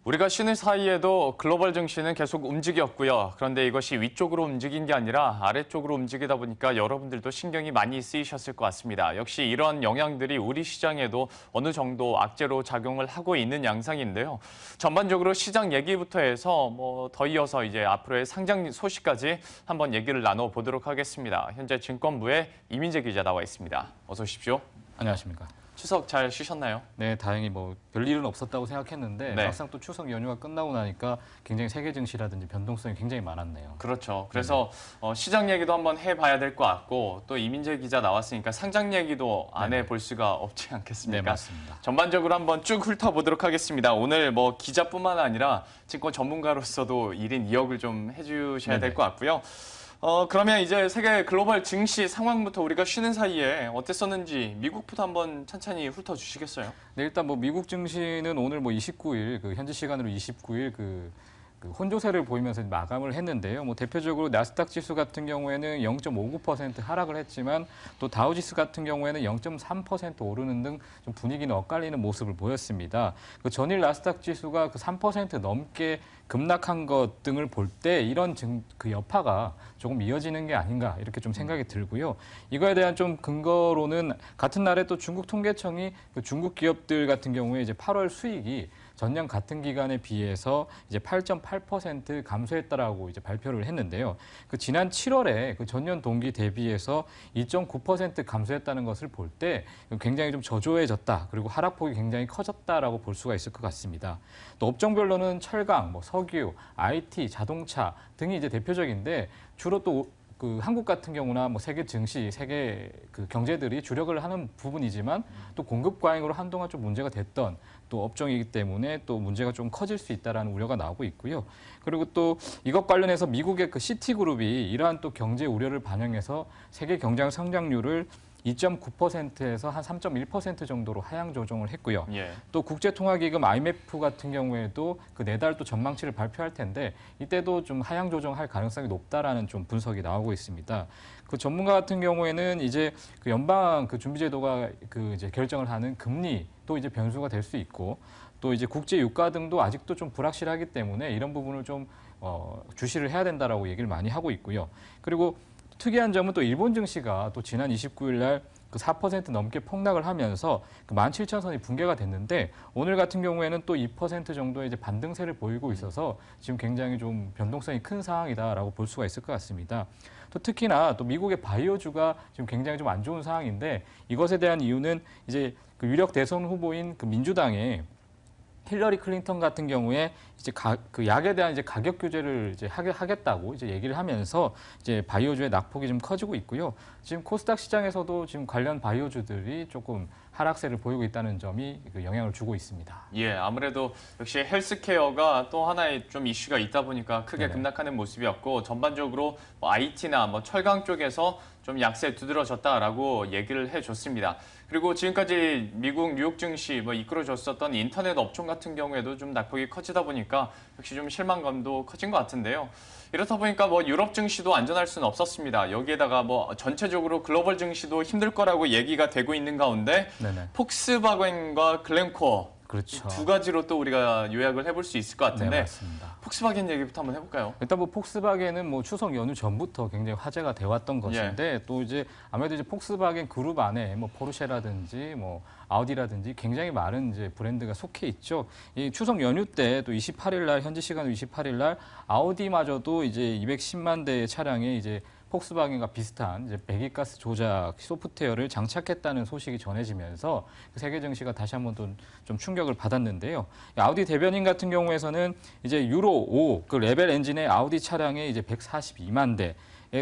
우리가 쉬는 사이에도 글로벌 증시는 계속 움직였고요. 그런데 이것이 위쪽으로 움직인 게 아니라 아래쪽으로 움직이다 보니까 여러분들도 신경이 많이 쓰이셨을 것 같습니다. 역시 이런 영향들이 우리 시장에도 어느 정도 악재로 작용을 하고 있는 양상인데요. 전반적으로 시장 얘기부터 해서 더 이어서 이제 앞으로의 상장 소식까지 한번 얘기를 나눠보도록 하겠습니다. 현재 증권부의 이민재 기자 나와 있습니다. 어서 오십시오. 안녕하십니까. 추석 잘 쉬셨나요? 네, 다행히 별일은 없었다고 생각했는데 네. 막상 또 추석 연휴가 끝나고 나니까 굉장히 세계 증시라든지 변동성이 굉장히 많았네요. 그렇죠. 그래서 시장 얘기도 한번 해봐야 될 것 같고 또 이민재 기자 나왔으니까 상장 얘기도 안 해볼 수가 없지 않겠습니까? 네, 맞습니다. 전반적으로 한번 쭉 훑어보도록 하겠습니다. 오늘 기자뿐만 아니라 증권 전문가로서도 1인 2역을 좀 해주셔야 될 것 같고요. 그러면 이제 세계 글로벌 증시 상황부터 우리가 쉬는 사이에 어땠었는지 미국부터 한번 천천히 훑어주시겠어요? 네, 일단 미국 증시는 오늘 29일 현지 시간으로 29일 혼조세를 보이면서 마감을 했는데요. 대표적으로 나스닥 지수 같은 경우에는 0.59% 하락을 했지만 또 다우지수 같은 경우에는 0.3% 오르는 등 좀 분위기는 엇갈리는 모습을 보였습니다. 전일 나스닥 지수가 3% 넘게 급락한 것 등을 볼 때 이런 여파가 조금 이어지는 게 아닌가 이렇게 좀 생각이 들고요. 이거에 대한 좀 근거로는 같은 날에 또 중국 통계청이 중국 기업들 같은 경우에 이제 8월 수익이 전년 같은 기간에 비해서 이제 8.8% 감소했다라고 이제 발표를 했는데요. 지난 7월에 전년 동기 대비해서 2.9% 감소했다는 것을 볼 때 굉장히 좀 저조해졌다. 그리고 하락폭이 굉장히 커졌다라고 볼 수가 있을 것 같습니다. 또 업종별로는 철강, 석유, IT, 자동차 등이 이제 대표적인데 주로 또 한국 같은 경우나 세계 증시, 세계 경제들이 주력을 하는 부분이지만 또 공급 과잉으로 한동안 좀 문제가 됐던 또 업종이기 때문에 또 문제가 좀 커질 수 있다라는 우려가 나오고 있고요. 그리고 또 이것 관련해서 미국의 시티그룹이 이러한 또 경제 우려를 반영해서 세계 경제 성장률을 2.9%에서 한 3.1% 정도로 하향 조정을 했고요. 예. 또 국제통화기금 IMF 같은 경우에도 내달 또 전망치를 발표할 텐데 이때도 좀 하향 조정할 가능성이 높다라는 좀 분석이 나오고 있습니다. 전문가 같은 경우에는 이제 연방 준비제도가 이제 결정을 하는 금리도 이제 변수가 될 수 있고 또 이제 국제 유가 등도 아직도 좀 불확실하기 때문에 이런 부분을 좀 주시를 해야 된다라고 얘기를 많이 하고 있고요. 그리고 특이한 점은 또 일본 증시가 또 지난 29일 날 4% 넘게 폭락을 하면서 17,000선이 붕괴가 됐는데 오늘 같은 경우에는 또 2% 정도의 이제 반등세를 보이고 있어서 지금 굉장히 좀 변동성이 큰 상황이다라고 볼 수가 있을 것 같습니다. 또 특히나 또 미국의 바이오주가 지금 굉장히 좀 안 좋은 상황인데 이것에 대한 이유는 이제 유력 대선 후보인 민주당의 힐러리 클린턴 같은 경우에 이제 약에 대한 이제 가격 규제를 이제 하겠다고 이제 얘기를 하면서 이제 바이오주의 낙폭이 좀 커지고 있고요. 지금 코스닥 시장에서도 지금 관련 바이오주들이 조금 하락세를 보이고 있다는 점이 영향을 주고 있습니다. 예, 아무래도 역시 헬스케어가 또 하나의 좀 이슈가 있다 보니까 크게 급락하는 모습이었고 전반적으로 IT나 철강 쪽에서 좀 약세 두드러졌다라고 얘기를 해줬습니다. 그리고 지금까지 미국 뉴욕 증시 이끌어줬었던 인터넷 업종 같은 경우에도 좀 낙폭이 커지다 보니까 역시 좀 실망감도 커진 것 같은데요. 이렇다 보니까 유럽 증시도 안전할 수는 없었습니다. 여기에다가 전체적으로 글로벌 증시도 힘들 거라고 얘기가 되고 있는 가운데 폭스바겐과 글렌코어 그렇죠. 두 가지로 또 우리가 요약을 해볼 수 있을 것 같은데 네, 맞습니다. 폭스바겐 얘기부터 한번 해볼까요? 일단 폭스바겐은 추석 연휴 전부터 굉장히 화제가 되었던 것인데 또 이제 아무래도 이제 폭스바겐 그룹 안에 포르쉐라든지 아우디라든지 굉장히 많은 이제 브랜드가 속해 있죠. 이 추석 연휴 때 또 28일 날 현지 시간으로 28일 날 아우디마저도 이제 210만 대의 차량에 이제 폭스바겐과 비슷한 이제 배기가스 조작 소프트웨어를 장착했다는 소식이 전해지면서 세계 증시가 다시 한번 또 좀 충격을 받았는데요. 아우디 대변인 같은 경우에서는 이제 유로 5 레벨 엔진의 아우디 차량에 이제 142만 대,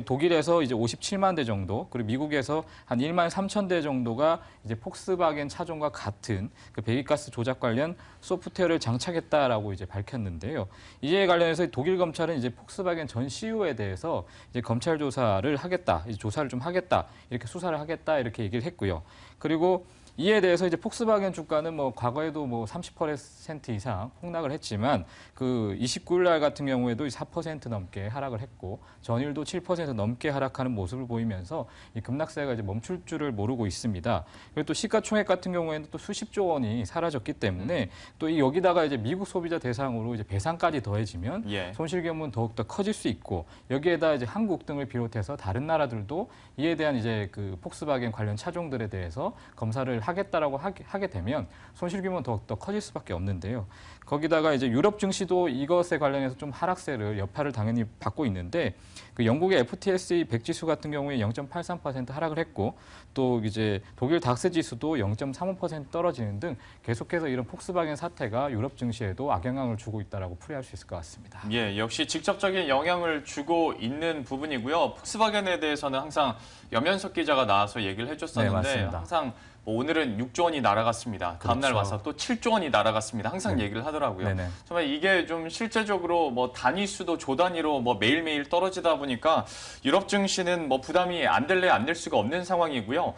독일에서 이제 57만 대 정도, 그리고 미국에서 한 1만 3천 대 정도가 이제 폭스바겐 차종과 같은 배기가스 조작 관련 소프트웨어를 장착했다라고 이제 밝혔는데요. 이에 관련해서 독일 검찰은 이제 폭스바겐 전 CEO에 대해서 이제 검찰 조사를 하겠다, 이제 조사를 좀 하겠다, 이렇게 수사를 하겠다 이렇게 얘기를 했고요. 그리고 이에 대해서 이제 폭스바겐 주가는 뭐 과거에도 뭐 30% 이상 폭락을 했지만 그 29일 날 같은 경우에도 4% 넘게 하락을 했고 전일도 7% 넘게 하락하는 모습을 보이면서 이 급락세가 이제 멈출 줄을 모르고 있습니다. 그리고 또 시가총액 같은 경우에는 또 수십조 원이 사라졌기 때문에 또 여기다가 이제 미국 소비자 대상으로 이제 배상까지 더해지면 예. 손실 규모는 더욱더 커질 수 있고 여기에다 이제 한국 등을 비롯해서 다른 나라들도 이에 대한 이제 그 폭스바겐 관련 차종들에 대해서 검사를 하겠다라고 하게 되면 손실 규모는 더욱더 커질 수밖에 없는데요. 거기다가 이제 유럽 증시도 이것에 관련해서 좀 하락세를 여파를 당연히 받고 있는데 그 영국의 FTSE 100 지수 같은 경우에 0.83% 하락을 했고 또 이제 독일 닥스 지수도 0.35% 떨어지는 등 계속해서 이런 폭스바겐 사태가 유럽 증시에도 악영향을 주고 있다라고 풀이할 수 있을 것 같습니다. 예, 역시 직접적인 영향을 주고 있는 부분이고요. 폭스바겐에 대해서는 항상 염현석 기자가 나와서 얘기를 해줬었는데 네, 맞습니다. 항상 뭐 오늘은 6조 원이 날아갔습니다. 다음날 그렇죠. 와서 또 7조 원이 날아갔습니다. 항상 네. 얘기를 하더라고요. 네네. 정말 이게 좀 실제적으로 뭐 단위 수도 조 단위로 뭐 매일매일 떨어지다 보니까 유럽 증시는 뭐 부담이 안 될래 안 될 수가 없는 상황이고요.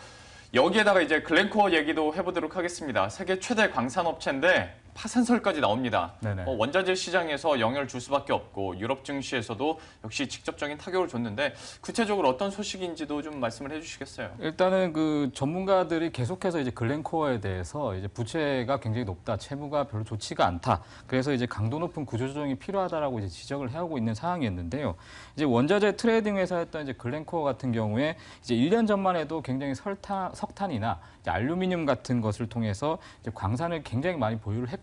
여기에다가 이제 글렌코어 얘기도 해보도록 하겠습니다. 세계 최대 광산업체인데 파산설까지 나옵니다. 네네. 원자재 시장에서 영향을 줄 수밖에 없고 유럽 증시에서도 역시 직접적인 타격을 줬는데 구체적으로 어떤 소식인지도 좀 말씀을 해주시겠어요? 일단은 그 전문가들이 계속해서 이제 글렌코어에 대해서 이제 부채가 굉장히 높다, 채무가 별로 좋지가 않다. 그래서 이제 강도 높은 구조조정이 필요하다라고 이제 지적을 해오고 있는 상황이었는데요. 이제 원자재 트레이딩 회사였던 이제 글렌코어 같은 경우에 이제 1년 전만 해도 굉장히 석탄이나 이제 알루미늄 같은 것을 통해서 이제 광산을 굉장히 많이 보유를 했고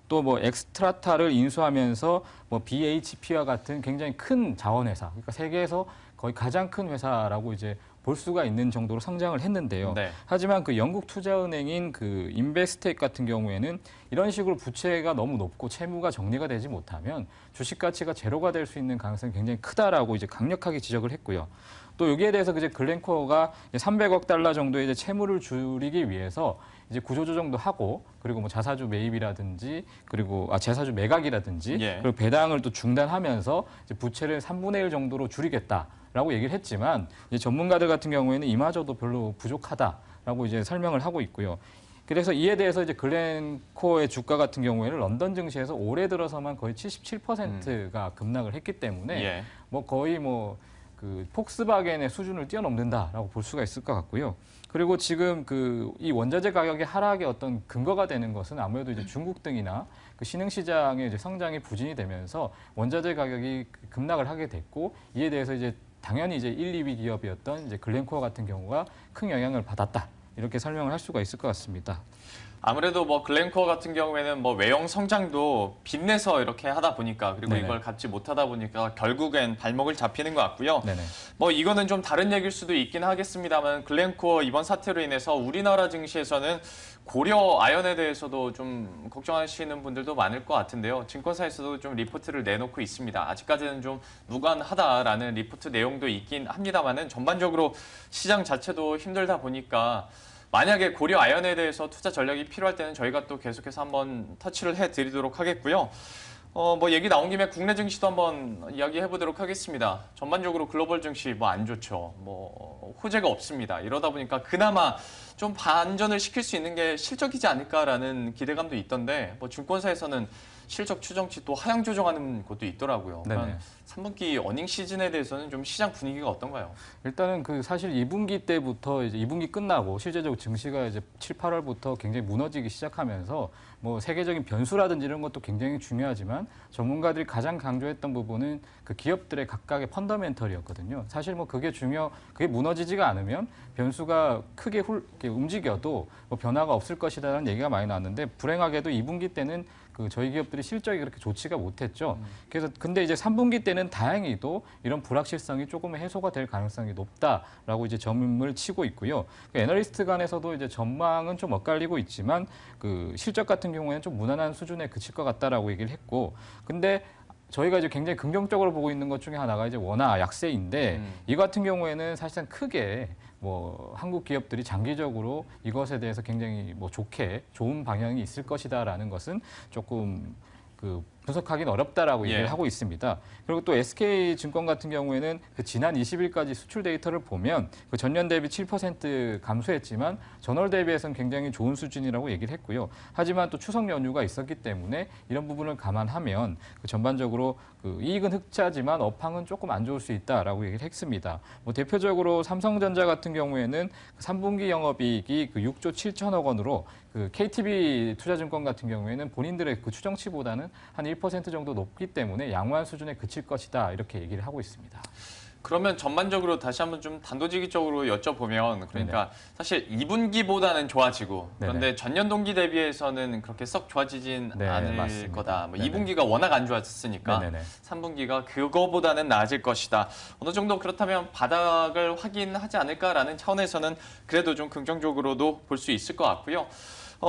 또 뭐 엑스트라타를 인수하면서 뭐 BHP와 같은 굉장히 큰 자원회사, 그러니까 세계에서 거의 가장 큰 회사라고 이제 볼 수가 있는 정도로 성장을 했는데요. 네. 하지만 그 영국 투자은행인 그 인베스텍 같은 경우에는 이런 식으로 부채가 너무 높고 채무가 정리가 되지 못하면 주식 가치가 제로가 될 수 있는 가능성이 굉장히 크다라고 이제 강력하게 지적을 했고요. 또 여기에 대해서 이제 글렌코어가 300억 달러 정도의 이제 채무를 줄이기 위해서 이제 구조조정도 하고 그리고 뭐 자사주 매입이라든지 그리고 자사주 매각이라든지 예. 그리고 배당을 또 중단하면서 이제 부채를 3분의 1 정도로 줄이겠다라고 얘기를 했지만 이제 전문가들 같은 경우에는 이마저도 별로 부족하다라고 이제 설명을 하고 있고요. 그래서 이에 대해서 이제 글렌코어의 주가 같은 경우에는 런던 증시에서 올해 들어서만 거의 77%가 급락을 했기 때문에 예. 뭐 거의 뭐 그 폭스바겐의 수준을 뛰어넘는다라고 볼 수가 있을 것 같고요. 그리고 지금 그 이 원자재 가격의 하락의 어떤 근거가 되는 것은 아무래도 이제 중국 등이나 그 신흥시장의 이제 성장이 부진이 되면서 원자재 가격이 급락을 하게 됐고 이에 대해서 이제 당연히 이제 1, 2위 기업이었던 이제 글렌코어 같은 경우가 큰 영향을 받았다. 이렇게 설명을 할 수가 있을 것 같습니다. 아무래도 뭐 글렌코어 같은 경우에는 뭐 외형 성장도 빚내서 이렇게 하다 보니까 그리고 네네. 이걸 갚지 못하다 보니까 결국엔 발목을 잡히는 것 같고요. 네네. 뭐 이거는 좀 다른 얘기일 수도 있긴 하겠습니다만 글렌코어 이번 사태로 인해서 우리나라 증시에서는 고려 아연에 대해서도 좀 걱정하시는 분들도 많을 것 같은데요. 증권사에서도 좀 리포트를 내놓고 있습니다. 아직까지는 좀 무관하다라는 리포트 내용도 있긴 합니다만은 전반적으로 시장 자체도 힘들다 보니까 만약에 고려 아연에 대해서 투자 전략이 필요할 때는 저희가 또 계속해서 한번 터치를 해드리도록 하겠고요. 뭐 얘기 나온 김에 국내 증시도 한번 이야기해 보도록 하겠습니다. 전반적으로 글로벌 증시 뭐 안 좋죠. 뭐 호재가 없습니다. 이러다 보니까 그나마 좀 반전을 시킬 수 있는 게 실적이지 않을까라는 기대감도 있던데 뭐 증권사에서는 실적 추정치 또 하향 조정하는 곳도 있더라고요. 네네. 그러니까 3분기 어닝 시즌에 대해서는 좀 시장 분위기가 어떤가요? 일단은 그 사실 2분기 때부터 이제 2분기 끝나고 실제적으로 증시가 이제 7, 8월부터 굉장히 무너지기 시작하면서 뭐 세계적인 변수라든지 이런 것도 굉장히 중요하지만 전문가들이 가장 강조했던 부분은 그 기업들의 각각의 펀더멘털이었거든요. 사실 뭐 그게 무너지지가 않으면 변수가 크게 이렇게 움직여도 뭐 변화가 없을 것이다라는 얘기가 많이 나왔는데 불행하게도 2분기 때는 그 저희 기업들이 실적이 그렇게 좋지가 못했죠. 그래서 근데 이제 3분기 때는 다행히도 이런 불확실성이 조금 해소가 될 가능성이 높다라고 이제 점을 치고 있고요. 그 애널리스트 간에서도 이제 전망은 좀 엇갈리고 있지만 그 실적 같은 경우에는 좀 무난한 수준에 그칠 것 같다라고 얘기를 했고, 근데 저희가 이제 굉장히 긍정적으로 보고 있는 것 중에 하나가 이제 원화 약세인데 이 같은 경우에는 사실상 크게 뭐 한국 기업들이 장기적으로 이것에 대해서 굉장히 뭐 좋은 방향이 있을 것이다라는 것은 조금 그 분석하기는 어렵다라고 예. 얘기를 하고 있습니다. 그리고 또 SK증권 같은 경우에는 그 지난 20일까지 수출 데이터를 보면 그 전년 대비 7% 감소했지만 전월 대비해서는 굉장히 좋은 수준이라고 얘기를 했고요. 하지만 또 추석 연휴가 있었기 때문에 이런 부분을 감안하면 그 전반적으로 그 이익은 흑자지만 업황은 조금 안 좋을 수 있다라고 얘기를 했습니다. 뭐 대표적으로 삼성전자 같은 경우에는 3분기 영업이익이 그 6조 7천억 원으로 그 KTB 투자증권 같은 경우에는 본인들의 그 추정치보다는 한 1% 정도 높기 때문에 양호한 수준에 그칠 것이다 이렇게 얘기를 하고 있습니다. 그러면 전반적으로 다시 한번 좀 단도직입적으로 여쭤보면 그러니까 사실 2분기보다는 좋아지고 그런데 네네. 전년 동기 대비해서는 그렇게 썩 좋아지진 네, 않을 맞습니다. 거다. 뭐 네네. 2분기가 워낙 안 좋았으니까 네네네. 3분기가 그거보다는 나아질 것이다. 어느 정도 그렇다면 바닥을 확인하지 않을까라는 차원에서는 그래도 좀 긍정적으로도 볼 수 있을 것 같고요.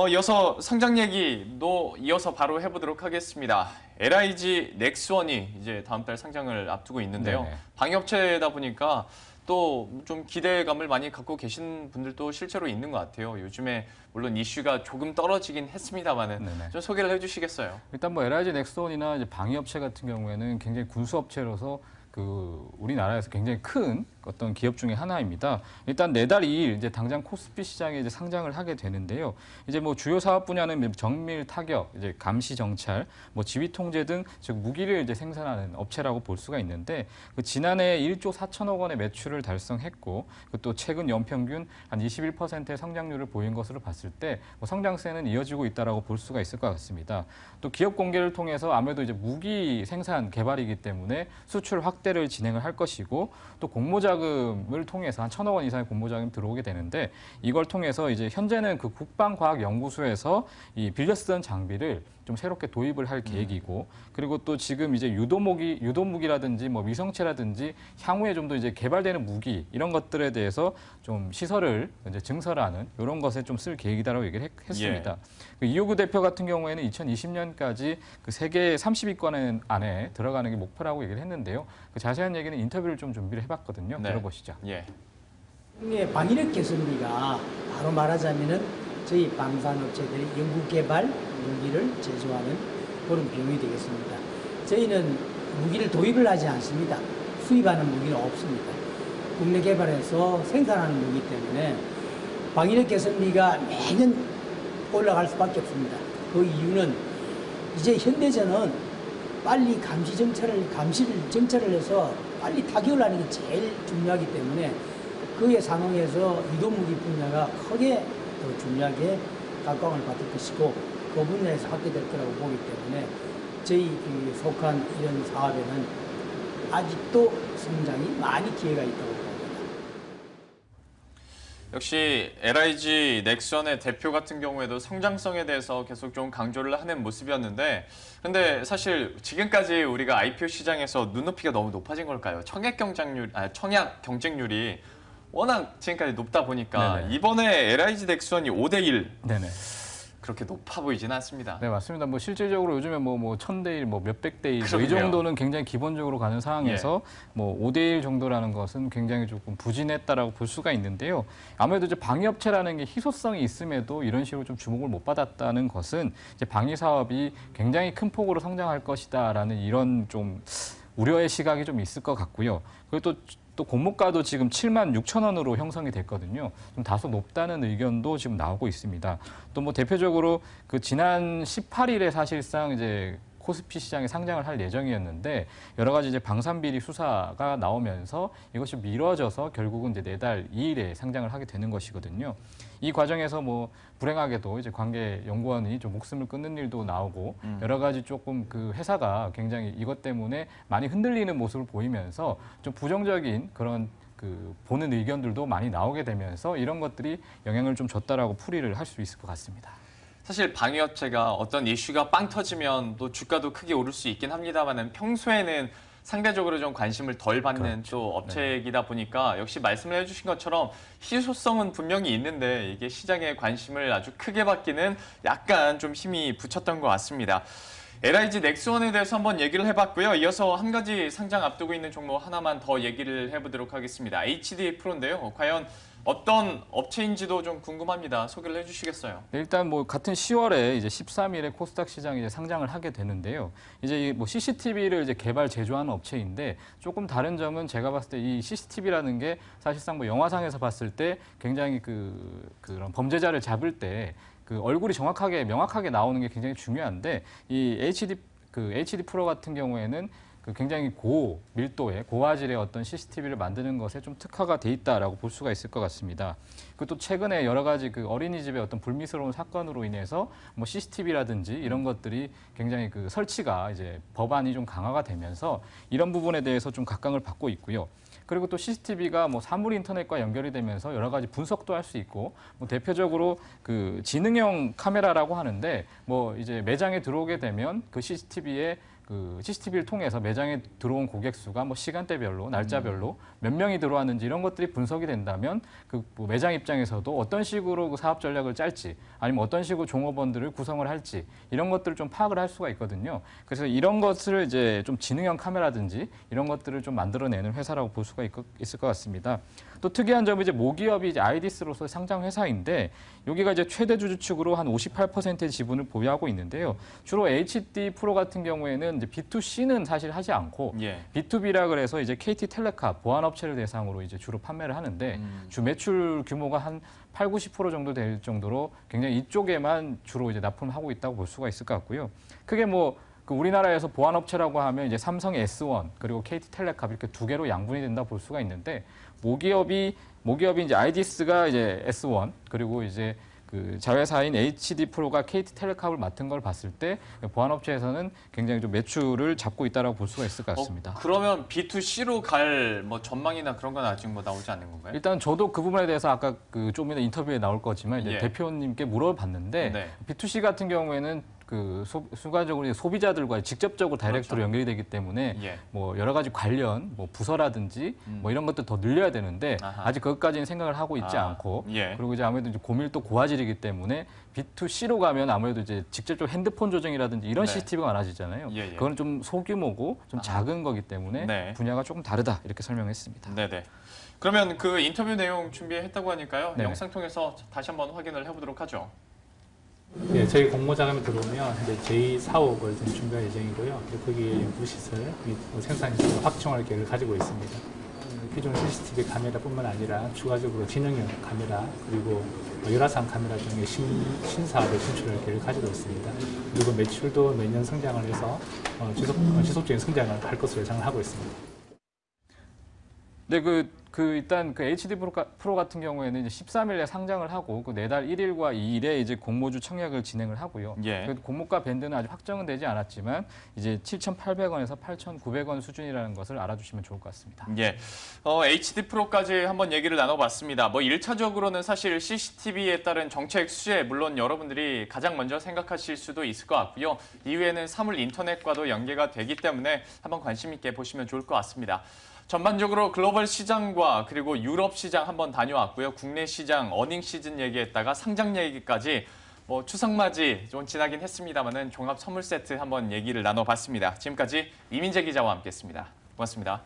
이어서 성장 얘기도 이어서 바로 해보도록 하겠습니다. LIG 넥스원이 이제 다음 달 상장을 앞두고 있는데요. 네네. 방역체다 보니까 또 좀 기대감을 많이 갖고 계신 분들도 실제로 있는 것 같아요. 요즘에 물론 이슈가 조금 떨어지긴 했습니다만은 네네. 좀 소개를 해주시겠어요? 일단 뭐 LIG 넥스원이나 이제 방위업체 같은 경우에는 굉장히 군수업체로서 그 우리나라에서 굉장히 큰 어떤 기업 중에 하나입니다. 일단 내달 2일 이제 당장 코스피 시장에 이제 상장을 하게 되는데요. 이제 뭐 주요 사업 분야는 정밀 타격, 이제 감시 정찰, 뭐 지휘 통제 등 즉 무기를 이제 생산하는 업체라고 볼 수가 있는데 그 지난해 1조 4천억 원의 매출을 달성했고 또 최근 연평균 한 21%의 성장률을 보인 것으로 봤을 때 뭐 성장세는 이어지고 있다라고 볼 수가 있을 것 같습니다. 또 기업 공개를 통해서 아무래도 이제 무기 생산 개발이기 때문에 수출 확대를 진행을 할 것이고 또 공모자금을 통해서 한 1,000억 원 이상의 공모자금이 들어오게 되는데 이걸 통해서 이제 현재는 그 국방과학연구소에서 이 빌려 쓰던 장비를 좀 새롭게 도입을 할 계획이고 그리고 또 지금 이제 유도무기라든지 뭐 위성체라든지 향후에 좀 더 이제 개발되는 무기 이런 것들에 대해서 좀 시설을 이제 증설하는 이런 것에 좀 쓸 계획이다라고 얘기를 했습니다. 그 이호구 대표 같은 경우에는 2020년까지 그 세계 30위권 안에 들어가는 게 목표라고 얘기를 했는데요. 그 자세한 얘기는 인터뷰를 좀 준비를 해봤거든요. 네. 들어보시죠. 예. 국내 방위력 개선비가 바로 말하자면은 저희 방산업체들이 연구개발 무기를 제조하는 그런 비용이 되겠습니다. 저희는 무기를 도입을 하지 않습니다. 수입하는 무기는 없습니다. 국내 개발해서 생산하는 무기 때문에 방위력 개선비가 매년 올라갈 수밖에 없습니다. 그 이유는 이제 현대전은 빨리 감시를 정찰을 해서 빨리 타격을 하는 게 제일 중요하기 때문에 그에 상응해서 유도무기 분야가 크게 더 중요하게 각광을 받을 것이고 그 분야에서 확대될 거라고 보기 때문에 저희 그 속한 이런 사업에는 아직도 성장이 많이 기회가 있다고 봅니다. 역시 LIG 넥슨의 대표 같은 경우에도 성장성에 대해서 계속 좀 강조를 하는 모습이었는데 근데 사실 지금까지 우리가 IPO 시장에서 눈높이가 너무 높아진 걸까요? 청약 경쟁률이 워낙 지금까지 높다 보니까 네네. 이번에 LIG 넥슨이 5대1 네네. 그렇게 높아 보이지는 않습니다. 네, 맞습니다. 뭐 실질적으로 요즘에 뭐 1000대 1, 뭐 몇백 대 1, 뭐 이 그러게요. 정도는 굉장히 기본적으로 가는 상황에서 뭐 5대 1 정도라는 것은 굉장히 조금 부진했다라고 볼 수가 있는데요. 아무래도 이제 방위업체라는 게 희소성이 있음에도 이런 식으로 좀 주목을 못 받았다는 것은 이제 방위 사업이 굉장히 큰 폭으로 성장할 것이다라는 이런 좀 우려의 시각이 좀 있을 것 같고요. 그리고 또 공모가도 지금 7만 6천 원으로 형성이 됐거든요. 좀 다소 높다는 의견도 지금 나오고 있습니다. 또 뭐 대표적으로 그 지난 18일에 사실상 이제 코스피 시장에 상장을 할 예정이었는데 여러 가지 이제 방산비리 수사가 나오면서 이것이 미뤄져서 결국은 이제 내달 2일에 상장을 하게 되는 것이거든요. 이 과정에서 뭐 불행하게도 이제 관계 연구원이 좀 목숨을 끊는 일도 나오고 여러 가지 조금 그 회사가 굉장히 이것 때문에 많이 흔들리는 모습을 보이면서 좀 부정적인 그런 그 보는 의견들도 많이 나오게 되면서 이런 것들이 영향을 좀 줬다라고 풀이를 할 수 있을 것 같습니다. 사실 방위업체가 어떤 이슈가 빵 터지면 또 주가도 크게 오를 수 있긴 합니다만은 평소에는 상대적으로 좀 관심을 덜 받는 그렇죠. 또 업체이다 보니까 역시 말씀을 해주신 것처럼 희소성은 분명히 있는데 이게 시장의 관심을 아주 크게 받기는 약간 좀 힘이 붙였던 것 같습니다. LIG 넥스원에 대해서 한번 얘기를 해봤고요. 이어서 한 가지 상장 앞두고 있는 종목 하나만 더 얘기를 해보도록 하겠습니다. HD 프로인데요. 과연 어떤 업체인지도 좀 궁금합니다. 소개를 해주시겠어요? 네, 일단 뭐 같은 10월에 이제 13일에 코스닥 시장에 이제 상장을 하게 되는데요. 이제 이 뭐 CCTV를 이제 개발 제조하는 업체인데 조금 다른 점은 제가 봤을 때 이 CCTV라는 게 사실상 뭐 영화상에서 봤을 때 굉장히 그런 범죄자를 잡을 때 그 얼굴이 정확하게 명확하게 나오는 게 굉장히 중요한데 이 HD 프로 같은 경우에는 그 굉장히 고밀도의 고화질의 어떤 CCTV를 만드는 것에 좀 특화가 돼 있다라고 볼 수가 있을 것 같습니다. 그리고 또 최근에 여러 가지 그 어린이집의 어떤 불미스러운 사건으로 인해서 뭐 CCTV라든지 이런 것들이 굉장히 그 설치가 이제 법안이 좀 강화가 되면서 이런 부분에 대해서 좀 각광을 받고 있고요. 그리고 또 CCTV가 뭐 사물 인터넷과 연결이 되면서 여러 가지 분석도 할 수 있고 뭐 대표적으로 그 지능형 카메라라고 하는데 뭐 이제 매장에 들어오게 되면 그 CCTV를 통해서 매장에 들어온 고객 수가 뭐 시간대별로, 날짜별로 몇 명이 들어왔는지 이런 것들이 분석이 된다면 그뭐 매장 입장에서도 어떤 식으로 그 사업 전략을 짤지 아니면 어떤 식으로 종업원들을 구성을 할지 이런 것들을 좀 파악을 할 수가 있거든요. 그래서 이런 것을 이제 좀 지능형 카메라든지 이런 것들을 좀 만들어내는 회사라고 볼 수가 있을 것 같습니다. 또 특이한 점은 이제 모기업이 이제 아이디스로서 상장 회사인데 여기가 이제 최대 주주 측으로 한 58%의 지분을 보유하고 있는데요. 주로 HD 프로 같은 경우에는 이제 B2C는 사실 하지 않고 B2B라 그래서 이제 KT텔레카 보안업체를 대상으로 이제 주로 판매를 하는데 주 매출 규모가 한 80~90% 정도 될 정도로 굉장히 이쪽에만 주로 이제 납품하고 있다고 볼 수가 있을 것 같고요. 크게 뭐 그 우리나라에서 보안업체라고 하면 이제 삼성의 S1 그리고 KT텔레카 이렇게 두 개로 양분이 된다 볼 수가 있는데 모기업이 이제 아이디스가 이제 S1 그리고 이제 그 자회사인 HD 프로가 KT텔레카를 맡은 걸 봤을 때 보안업체에서는 굉장히 좀 매출을 잡고 있다라고 볼 수가 있을 것 같습니다. 그러면 B2C로 갈 뭐 전망이나 그런 건 아직 뭐 나오지 않는 건가요? 일단 저도 그 부분에 대해서 아까 그 좀 전에 인터뷰에 나올 거지만 이제 대표님께 물어봤는데 B2C 같은 경우에는 그 순간적으로 이제 소비자들과 직접적으로 다이렉트로 연결이 되기 때문에 뭐 여러 가지 관련 뭐 부서라든지 뭐 이런 것들 더 늘려야 되는데 아직 그것까지는 생각을 하고 있지 않고 그리고 이제 아무래도 이제 고밀도 고화질이기 때문에 B2C로 가면 아무래도 이제 직접적으로 핸드폰 조정이라든지 이런 CCTV가 많아지잖아요. 그건 좀 소규모고 좀 작은 거기 때문에 분야가 조금 다르다 이렇게 설명했습니다. 네네. 그러면 그 인터뷰 내용 준비했다고 하니까요. 영상 통해서 다시 한번 확인을 해보도록 하죠. 네, 저희 공모자금이 들어오면 이제 제2사옥을 준비할 예정이고요. 거기 연구시설 및 생산시설 확충할 계획을 가지고 있습니다. 기존 CCTV 카메라뿐만 아니라 추가적으로 지능형 카메라 그리고 열화상 카메라 등의 신사업에 진출할 계획을 가지고 있습니다. 그리고 매출도 매년 성장을 해서 지속적인 성장을 할 것으로 예상을 하고 있습니다. 네, 일단 그 HD 프로 같은 경우에는 이제 13일에 상장을 하고 그 내달 1일과 2일에 이제 공모주 청약을 진행을 하고요. 공모가 밴드는 아직 확정은 되지 않았지만 이제 7,800원에서 8,900원 수준이라는 것을 알아주시면 좋을 것 같습니다. HD 프로까지 한번 얘기를 나눠봤습니다. 뭐 1차적으로는 사실 CCTV에 따른 정책 수혜 물론 여러분들이 가장 먼저 생각하실 수도 있을 것 같고요. 이후에는 사물 인터넷과도 연계가 되기 때문에 한번 관심 있게 보시면 좋을 것 같습니다. 전반적으로 글로벌 시장과 그리고 유럽 시장 한번 다녀왔고요. 국내 시장 어닝 시즌 얘기했다가 상장 얘기까지 뭐 추석맞이 좀 지나긴 했습니다만은 종합 선물 세트 한번 얘기를 나눠봤습니다. 지금까지 이민재 기자와 함께했습니다. 고맙습니다.